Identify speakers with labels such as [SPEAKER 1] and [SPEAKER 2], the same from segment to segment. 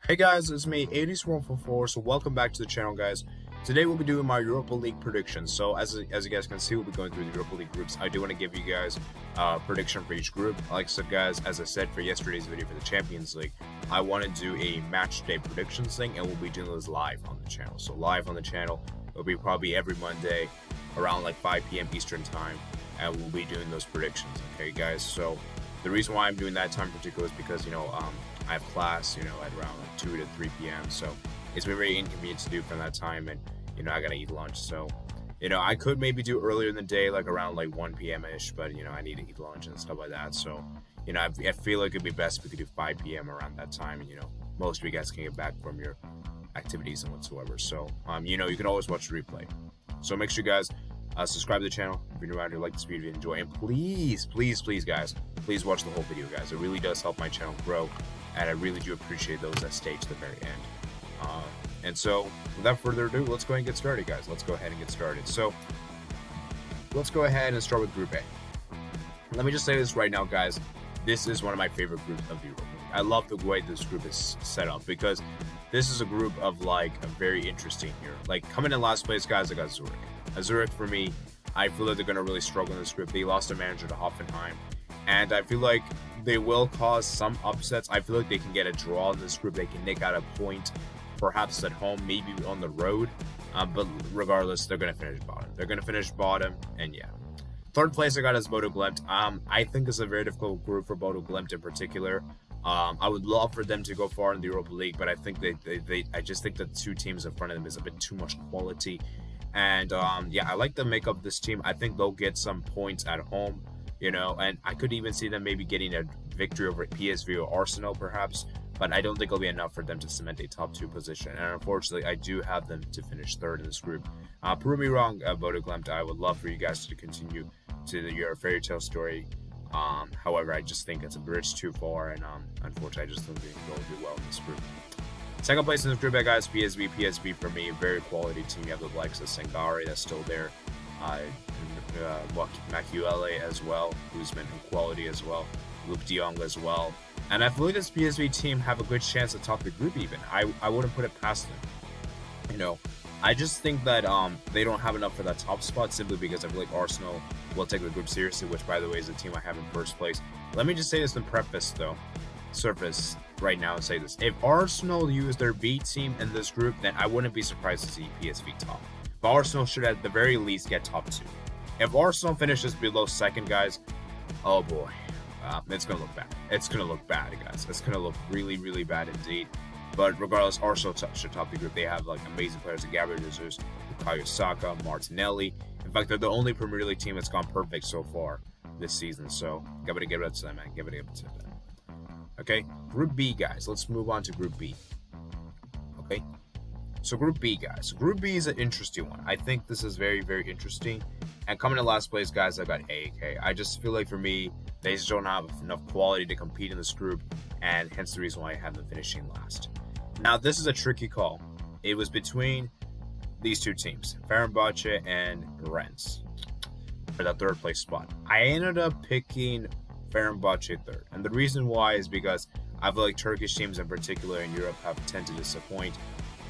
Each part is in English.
[SPEAKER 1] Hey guys, it's me, 80s144, so welcome back to the channel, guys. Today we'll be doing my Europa League predictions. So as you guys can see, we'll be going through the Europa League groups. I do want to give you guys a prediction for each group. Like I said, guys, as I said for yesterday's video for the Champions League, I want to do a match day predictions thing, and we'll be doing this live on the channel. So live on the channel, it'll be probably every Monday around like 5 p.m. Eastern time, and we'll be doing those predictions, okay, guys? So the reason why I'm doing that time in particular is because, I have class, at around like 2 to 3 p.m. So it's been very inconvenient to do from that time, and, I gotta eat lunch. So, I could maybe do earlier in the day, like around like 1 p.m.-ish, but, I need to eat lunch and stuff like that. So, I feel like it'd be best if we could do 5 p.m. around that time, and, most of you guys can get back from your activities and whatsoever. So, you can always watch the replay. So make sure you guys subscribe to the channel if you're new around here, like this video if you enjoy, and please, guys, please watch the whole video, guys. It really does help my channel grow, and I really do appreciate those that stay to the very end. And so, without further ado, let's go ahead and get started, guys. Let's go ahead and get started. So, let's go ahead and start with Group A. Let me just say this right now, guys. This is one of my favorite groups of the Europa League. I love the way this group is set up, because this is a group of, like, a very interesting here. Like, coming in last place, guys, I got Zurich. Zurich, for me, I feel like they're going to really struggle in this group. They lost their manager to Hoffenheim, and I feel like they will cause some upsets. I feel like they can get a draw in this group. They can nick out a point, perhaps at home, maybe on the road. But regardless, they're going to finish bottom. They're going to finish bottom, and yeah. Third place I got is Bodo Glimt. I think it's a very difficult group for Bodo Glimt in particular. I would love for them to go far in the Europa League, but I think I just think the two teams in front of them is a bit too much quality. And yeah, I like the makeup of this team. I think they'll get some points at home, and I could even see them maybe getting a victory over PSV or Arsenal perhaps, but I don't think it'll be enough for them to cement a top 2 position. And unfortunately, I do have them to finish third in this group. Prove me wrong, Bodo Glimt. I would love for you guys to continue to your fairy tale story. However, I just think it's a bridge too far, and unfortunately, I just don't think they'll do well in this group. Second place in this group, guys, PSV. PSV, for me, very quality team. You have the likes of Sangare that's still there. Makiuele as well, who's been in quality as well. Luke de Jong as well. And I feel like this PSV team have a good chance to top the group even. I wouldn't put it past them. I just think that they don't have enough for that top spot, simply because I feel like Arsenal will take the group seriously, which, by the way, is the team I have in first place. Let me just say this in preface, though. Surface right now and say this. If Arsenal use their B team in this group, then I wouldn't be surprised to see PSV top. But Arsenal should at the very least get top 2. If Arsenal finishes below second, guys, oh boy, it's going to look bad. It's going to look bad, guys. It's going to look really, really bad indeed. But regardless, Arsenal should top the group. They have like amazing players like Gabriel Jesus, Bukayo Saka, Martinelli. In fact, they're the only Premier League team that's gone perfect so far this season. So, give it up to them, man. Give it up to them. Okay, Group B, guys. Let's move on to Group B. Okay, so Group B, guys. Group B is an interesting one. I think this is very, very interesting. And coming in last place, guys, I got AEK. I just feel like, for me, they just don't have enough quality to compete in this group, and hence the reason why I have them finishing last. Now, this is a tricky call. It was between these two teams, Fenerbahce and Rennes, for that third place spot. I ended up picking Fenerbahce third, and the reason why is because I feel like Turkish teams in particular in Europe have tended to disappoint,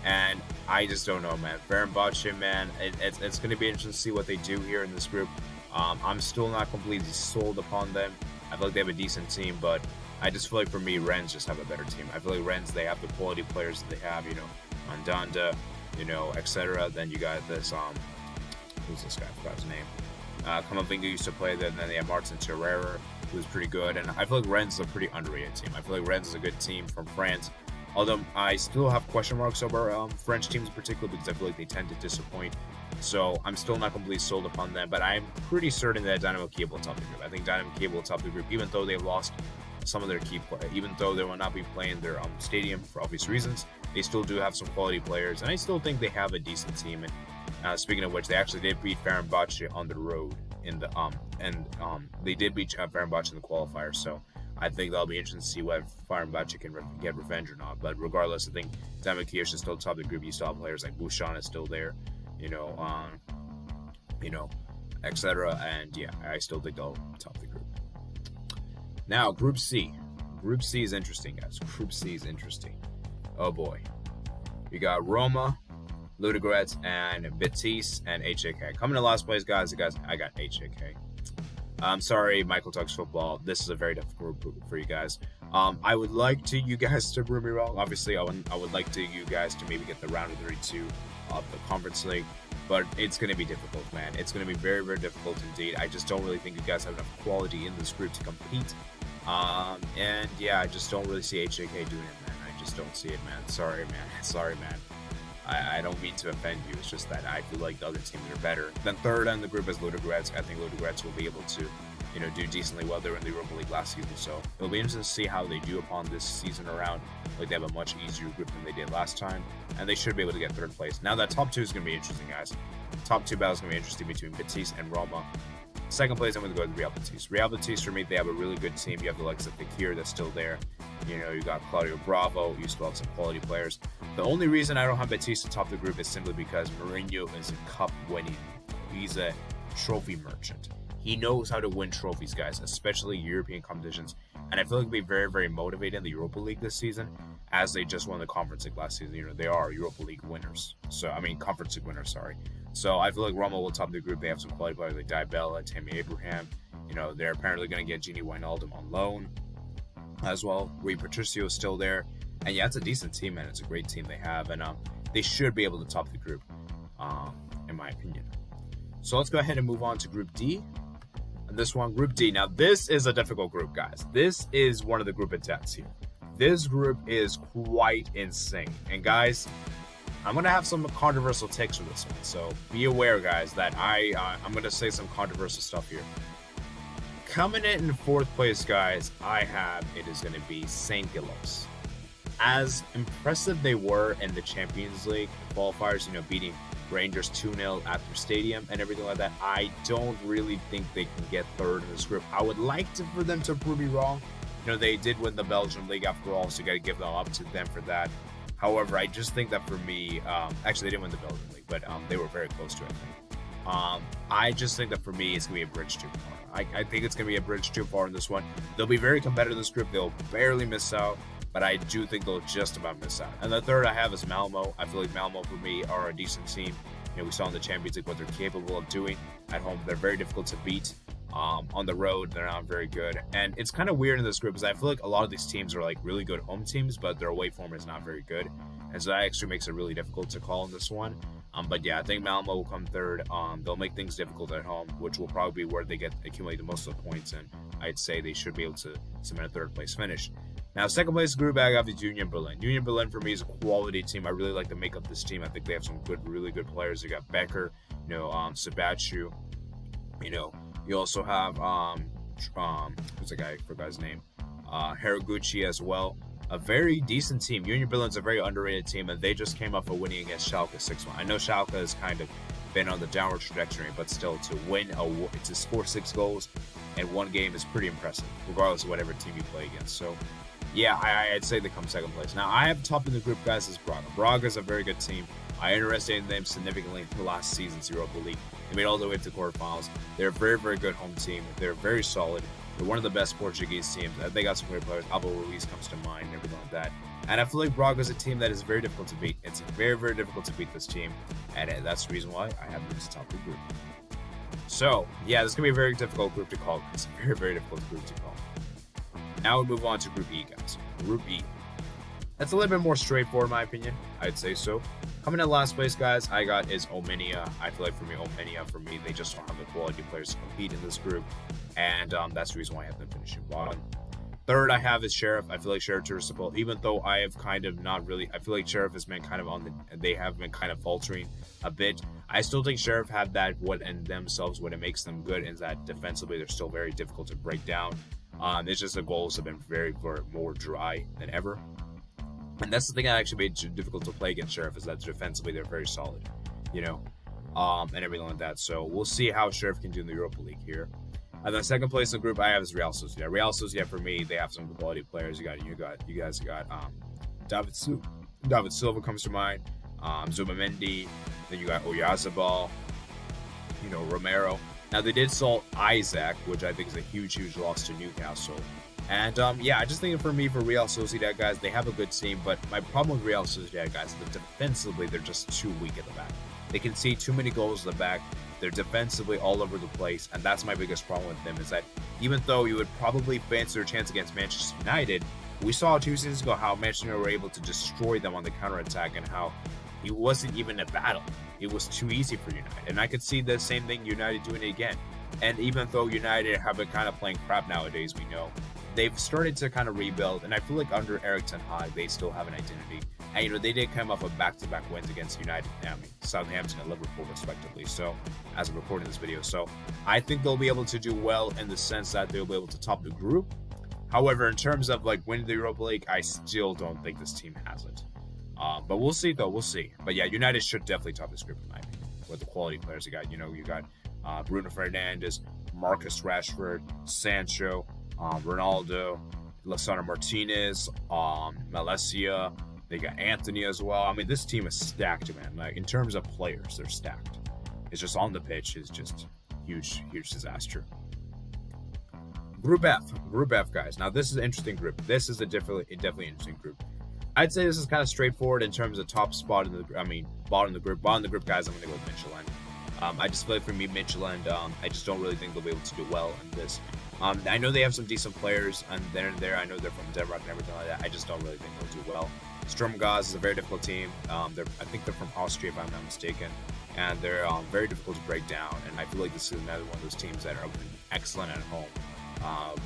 [SPEAKER 1] and I just don't know, man. Fenerbahce, man, it's going to be interesting to see what they do here in this group. I'm still not completely sold upon them. I feel like they have a decent team, but I just feel like, for me, Rennes just have a better team. I feel like Rennes, they have the quality players that they have, Mandanda, etc. Then you got this, who's this guy? I forgot his name. Kamavinga used to play there, and then they have Martin Terrera, who's pretty good. And I feel like Rennes is a pretty underrated team. I feel like Rennes is a good team from France. Although I still have question marks over French teams in particular, because I feel like they tend to disappoint. So I'm still not completely sold upon them, but I'm pretty certain that Dynamo Kiev will top the group. I think Dynamo Kiev will top the group, even though they've lost some of their key players, even though they will not be playing their stadium for obvious reasons. They still do have some quality players, and I still think they have a decent team. And speaking of which, they actually did beat Fenerbahce on the road in the they did beat Fenerbahce in the qualifier. So I think that'll be interesting to see whether Fenerbahce can get revenge or not. But regardless, I think Dynamo Kiev should still top the group. You still have players like Bouchon is still there, etc. And yeah, I still think they'll top the group. Now, Group C. Group C is interesting, guys. Group C is interesting. Oh boy. We got Roma, Ludogorets, and Betis, and HJK. Coming to last place, guys, I got HJK. I'm sorry, Michael Talks Football. This is a very difficult group for you guys. I would like you guys to prove me wrong. Obviously, I would like you guys to maybe get the round of 32 of the Conference League, but it's going to be difficult, man. It's going to be very, very difficult indeed. I just don't really think you guys have enough quality in this group to compete. And yeah, I just don't really see HJK doing it, man. I just don't see it, man. Sorry, man. I don't mean to offend you. It's just that I feel like the other teams are better. Then third in the group is Ludogorets. I think Ludogorets will be able to, do decently well. They were in the Europa League last season, so it'll be interesting to see how they do upon this season around. Like, they have a much easier group than they did last time, and they should be able to get third place. Now, that top two is going to be interesting, guys. Top two battles going to be interesting between Betis and Roma. Second place, I'm going to go with Real Betis. Real Betis, for me, they have a really good team. You have the likes of Fekir that's still there. You got Claudio Bravo. You still have some quality players. The only reason I don't have Betis to top the group is simply because Mourinho is a cup winning. He's a trophy merchant. He knows how to win trophies, guys, especially European competitions. And I feel like he'll be very, very motivated in the Europa League this season, as they just won the Conference League last season. They are Europa League winners. Conference League winners, sorry. So I feel like Roma will top the group. They have some quality players like Dybala, Tammy Abraham. They're apparently going to get Gini Wijnaldum on loan as well. Rui Patricio is still there. And yeah, it's a decent team, man. It's a great team they have. And they should be able to top the group, in my opinion. So let's go ahead and move on to Group D. And this one, Group D. Now, this is a difficult group, guys. This is one of the group of deaths here. This group is quite insane. And guys, I'm going to have some controversial takes for this one. So be aware, guys, that I'm going to say some controversial stuff here. Coming in fourth place, guys, it is going to be St. Gillows. As impressive they were in the Champions League qualifiers, beating Rangers 2-0 at their stadium and everything like that, I don't really think they can get third in this group. I would like for them to prove me wrong. They did win the Belgian League after all, so you got to give them up to them for that. However, I just think that for me, actually they didn't win the Belgian League, but they were very close to it, I think. I just think that for me, it's going to be a bridge too far. I think it's going to be a bridge too far in this one. They'll be very competitive in this group. They'll barely miss out, but I do think they'll just about miss out. And the third I have is Malmo. I feel like Malmo, for me, are a decent team. We saw in the Champions League what they're capable of doing. At home, they're very difficult to beat. On the road, they're not very good. And it's kind of weird in this group because I feel like a lot of these teams are like really good home teams, but their away form is not very good. And so that actually makes it really difficult to call in this one. But yeah, I think Malmo will come third. They'll make things difficult at home, which will probably be where they accumulate the most of the points. And I'd say they should be able to cement a third place finish. Now, second place group I have is Union Berlin. Union Berlin, for me, is a quality team. I really like the makeup of this team. I think they have some really good players. They got Becker, Sabachu. You also have who's the guy? I forgot his name. Haraguchi as well. A very decent team. Union Berlin's a very underrated team, and they just came off a winning against Schalke 6-1. I know Schalke has kind of been on the downward trajectory, but still, to score 6 goals in one game is pretty impressive, regardless of whatever team you play against. So, yeah, I'd say they come second place. Now, I have top in the group, guys, is Braga. Braga is a very good team. I interested in them significantly for last season's Europa League. They made all the way to the quarterfinals. They're a very, very good home team. They're very solid. They're one of the best Portuguese teams. They got some great players. Alvaro Ruiz comes to mind and everything like that. And I feel like Braga is a team that is very difficult to beat. It's very, very difficult to beat this team. And that's the reason why I have them as top of the group. So, yeah, this is going to be a very difficult group to call. It's a very, very difficult group to call. Now we move on to Group E, guys. Group E. That's a little bit more straightforward, in my opinion. I'd say so. Coming in last place, guys, I got is Omenia. I feel like for me, they just don't have the quality players to compete in this group. And that's the reason why I have them finishing bottom. Third, I have is Sheriff. I feel like Sheriff Tiraspol, even though I have kind of not really, I feel like Sheriff has been kind of they have been kind of faltering a bit. I still think Sheriff have that what it makes them good is that defensively they're still very difficult to break down. It's just the goals have been very more dry than ever. And that's the thing that actually made it difficult to play against Sheriff is that defensively they're very solid, and everything like that. So we'll see how Sheriff can do in the Europa League here. And then second place in the group I have is Real Sociedad. Real Sociedad, for me, they have some quality players. You guys got David Silva comes to mind, Zubamendi, then you got Oyarzabal, Romero. Now they did sell Isaac, which I think is a huge loss to Newcastle. And yeah, I just think for me, for Real Sociedad, guys, they have a good team, but my problem with Real Sociedad, guys, is that defensively they're just too weak at the back. They can see too many goals at the back. They're defensively all over the place, and that's my biggest problem with them. Is that even though you would probably fancy their chance against Manchester United, we saw 2 seasons ago how Manchester United were able to destroy them on the counterattack, and how it wasn't even a battle. It was too easy for United, and I could see the same thing United doing it again. And even though United have been kind of playing crap nowadays, we know they've started to kind of rebuild, and I feel like under Erik ten Hag, they still have an identity. And you know, they did come off of back-to-back wins against United, Southampton, and Liverpool, respectively. So, as I'm recording this video, so I think they'll be able to do well in the sense that they'll be able to top the group. However, in terms of like winning the Europa League, I still don't think this team has it. But we'll see, though. We'll see. But yeah, United should definitely top this group, in my opinion, with the quality players you got. You know, you got Bruno Fernandes, Marcus Rashford, Sancho, Ronaldo, Lisandro Martinez, Malacia. They got Anthony as well. I mean, this team is stacked, man. Like, in terms of players, they're stacked. It's just on the pitch is just huge disaster. Group F, guys. Now, this is an interesting group. This is a definitely interesting group. I'd say this is kind of straightforward in terms of top spot in the. Bottom of the group. Bottom of the group, guys. I'm gonna go with Michelin. I just feel like for me, Michelin. I just don't really think they'll be able to do well in this. I know they have some decent players, and there. I know they're from Denmark and everything like that. I just don't really think they'll do well. Sturm Graz is a very difficult team. I think they're from Austria, if I'm not mistaken, and they're very difficult to break down. And I feel like this is another one of those teams that are excellent at home,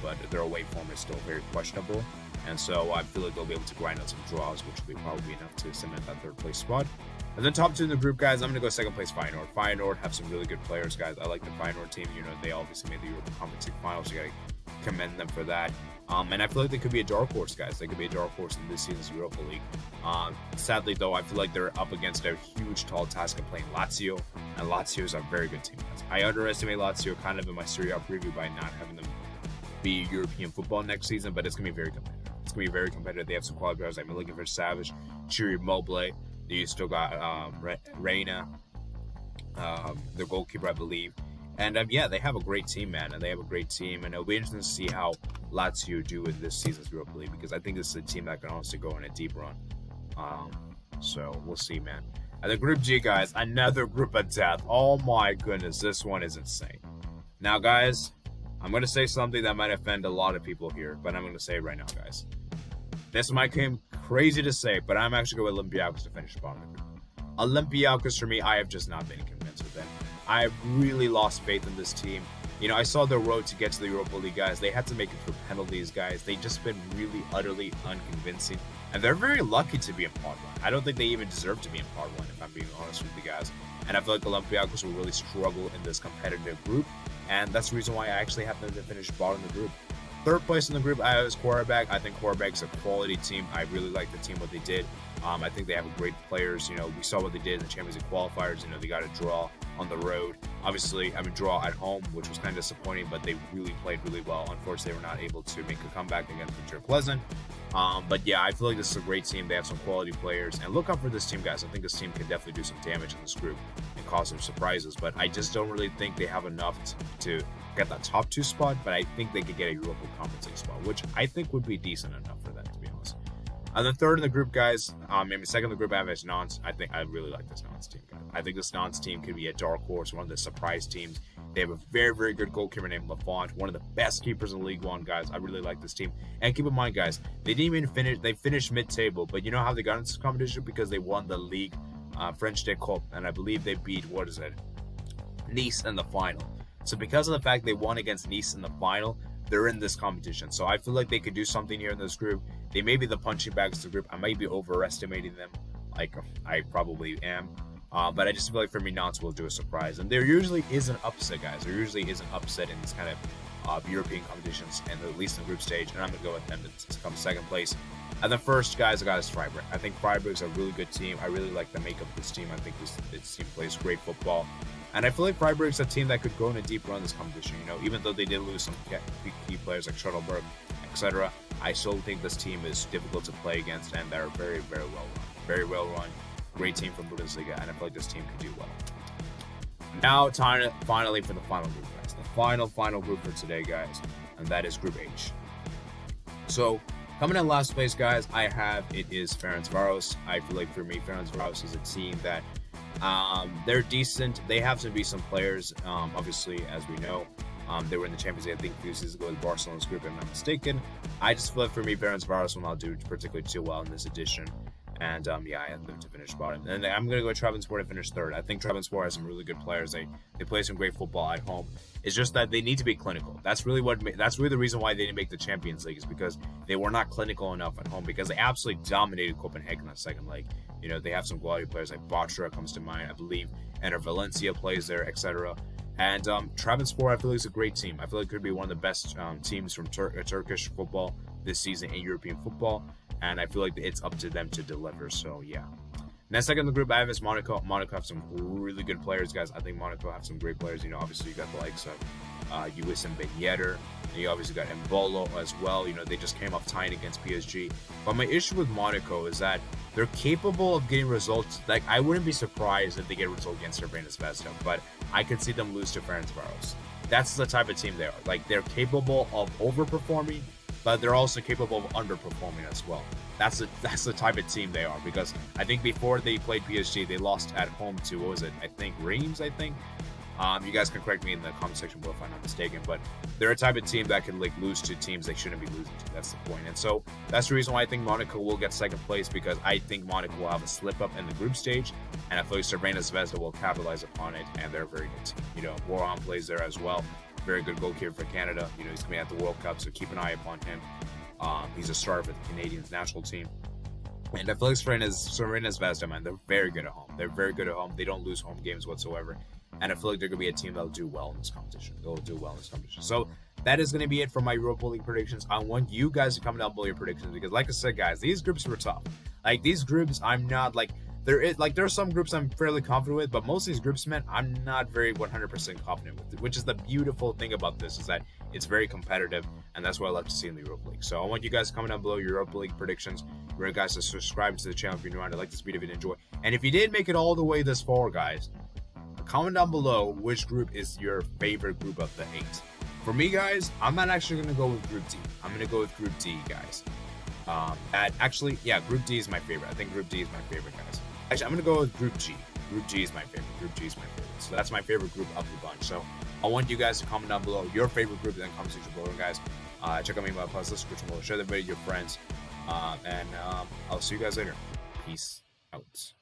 [SPEAKER 1] but their away form is still very questionable. And so I feel like they'll be able to grind out some draws, which will be probably enough to cement that third place spot. And then top 2 in the group, guys, I'm going to go second place Feyenoord. Feyenoord have some really good players, guys. I like the Feyenoord team. You know, they obviously made the Europa Conference League finals. You got to commend them for that. And I feel like they could be a dark horse, guys. They could be a dark horse in this season's Europa League. Sadly, though, I feel like they're up against a huge, tall task of playing Lazio. And Lazio is a very good team, guys. I underestimate Lazio kind of in my Serie A preview by not having them be European football next season, but it's going to be very competitive. It's going to be very competitive. They have some quality players like Milinkovic Savic, Chiri Mobley. You still got Reina, their goalkeeper, I believe. And yeah, they have a great team, man. And they have a great team. And it'll be interesting to see how Lazio do in this season's Europa League, because I think this is a team that can honestly go on a deep run. So we'll see, man. And the Group G, guys, another group of death. Oh my goodness, this one is insane. Now, guys, I'm going to say something that might offend a lot of people here, but I'm going to say it right now, guys. This might seem crazy to say, but I'm actually going with Olympiacos to finish the bottom of the group. Olympiacos, for me, I have just not been convinced with them. I've really lost faith in this team. You know, I saw their road to get to the Europa League, guys. They had to make it through penalties, guys. They've just been really, utterly unconvincing. And they're very lucky to be in part one. I don't think they even deserve to be in part one, if I'm being honest with you guys. And I feel like Olympiacos will really struggle in this competitive group. And that's the reason why I actually have them to finish bottom of the group. Third place in the group, I was Quarterback. I think Quarterback's a quality team. I really like the team, what they did. I think they have great players. You know, we saw what they did in the Champions League qualifiers. You know, they got a draw on the road. Obviously, draw at home, which was kind of disappointing, but they really played really well. Unfortunately, they were not able to make a comeback against Victor Pleasant. But yeah, I feel like this is a great team. They have some quality players. And look out for this team, guys. I think this team can definitely do some damage in this group and cause some surprises. But I just don't really think they have enough to get that top 2 spot. But I think they could get a Europa Conference League spot, which I think would be decent enough for them, to be honest. And then third in the group, guys, maybe second in the group, I have is Nantes. I really like this Nantes team, guys. I think this Nantes team could be a dark horse, one of the surprise teams. They have a very, very good goalkeeper named Lafont, one of the best keepers in League One, guys. I really like this team. And keep in mind, guys, they didn't even finish. They finished mid-table, but you know how they got into this competition? Because they won the league, French Day Cup, and I believe they beat, Nice in the final. So because of the fact they won against Nice in the final, they're in this competition. So I feel like they could do something here in this group. They may be the punching bags of the group. I might be overestimating them, like I probably am. But I just feel like for me, Nantes will do a surprise. And there usually is an upset, guys. There usually is an upset in this kind of European competitions, and at least in the group stage. And I'm going to go with them to come second place. And the first, guys, I got is Freiburg. I think Freiburg's a really good team. I really like the makeup of this team. I think this team plays great football. And I feel like Freiburg's a team that could go in a deep run in this competition. You know, even though they did lose some key players like Schlotterberg, etc., I still think this team is difficult to play against, and they're very, very well run. Very well run. Great team from Bundesliga, and I feel like this team can do well. Now, time finally for the final group, guys. The final group for today, guys, and that is Group H. So coming in last place, guys, it is Ferencvaros. I feel like for me, Ferencvaros is a team that they're decent. They have some decent players. Obviously, as we know, they were in the Champions League, I think, 2 seasons ago with Barcelona's group, if I'm not mistaken. I just feel like for me, Ferencvaros will not do particularly too well in this edition. And yeah, I have them to finish bottom. And I'm going to go Trabzonspor to finish third. I think Trabzonspor has some really good players. They play some great football at home. It's just that they need to be clinical. That's really the reason why they didn't make the Champions League, is because they were not clinical enough at home, because they absolutely dominated Copenhagen on second leg. You know, they have some quality players like Batra comes to mind, I believe, and Valencia plays there, etc. And Trabzonspor, I feel like, is a great team. I feel like it could be one of the best teams from Turkish football this season in European football. And I feel like it's up to them to deliver. So, yeah. Next second in the group I have is Monaco. Monaco have some really good players, guys. I think Monaco have some great players. You know, obviously you got the likes of Uwissam Ben Yedder. And you obviously got Mbolo as well. You know, they just came off tying against PSG. But my issue with Monaco is that they're capable of getting results. Like, I wouldn't be surprised if they get a result against Cervena Zvezda, but I could see them lose to Ferencvaros. That's the type of team they are. Like, they're capable of overperforming, but they're also capable of underperforming as well. That's the type of team they are, because I think before they played PSG, they lost at home to, what was it? I think Reims, I think. You guys can correct me in the comment section below if I'm not mistaken, but they're a type of team that can like lose to teams they shouldn't be losing to. That's the point. And so that's the reason why I think Monaco will get second place, because I think Monaco will have a slip up in the group stage, and I feel like Cervena Zvezda will capitalize upon it, and they're very good team. You know, Warren plays there as well. Very good goalkeeper for Canada. You know, he's going to be at the World Cup, so keep an eye upon him. He's a starter for the Canadian national team. And I feel like Cervena Zvezda, man, they're very good at home. They're very good at home. They don't lose home games whatsoever. And I feel like they're going to be a team that'll do well in this competition. They'll do well in this competition. So that is going to be it for my Europa League predictions. I want you guys to comment down below your predictions, because like I said, guys, these groups were tough. Like, these groups, I'm not like... there are some groups I'm fairly confident with, but most of these groups, man, I'm not very 100% confident with, which is the beautiful thing about this, is that it's very competitive, and that's what I love to see in the Europa League. So I want you guys to comment down below your Europa League predictions. Remember, guys, to subscribe to the channel if you're new around. I like this video if you enjoy. And if you did make it all the way this far, guys, comment down below which group is your favorite group of the 8. For me, guys, I'm not actually going to go with Group D. I'm going to go with Group D, guys. Group D is my favorite. I think Group D is my favorite, guys. Actually, I'm going to go with Group G. Group G is my favorite. Group G is my favorite. So that's my favorite group of the bunch. So I want you guys to comment down below your favorite group in the comment section below, guys. Check out my email, plus description below. Share the video with your friends. And I'll see you guys later. Peace out.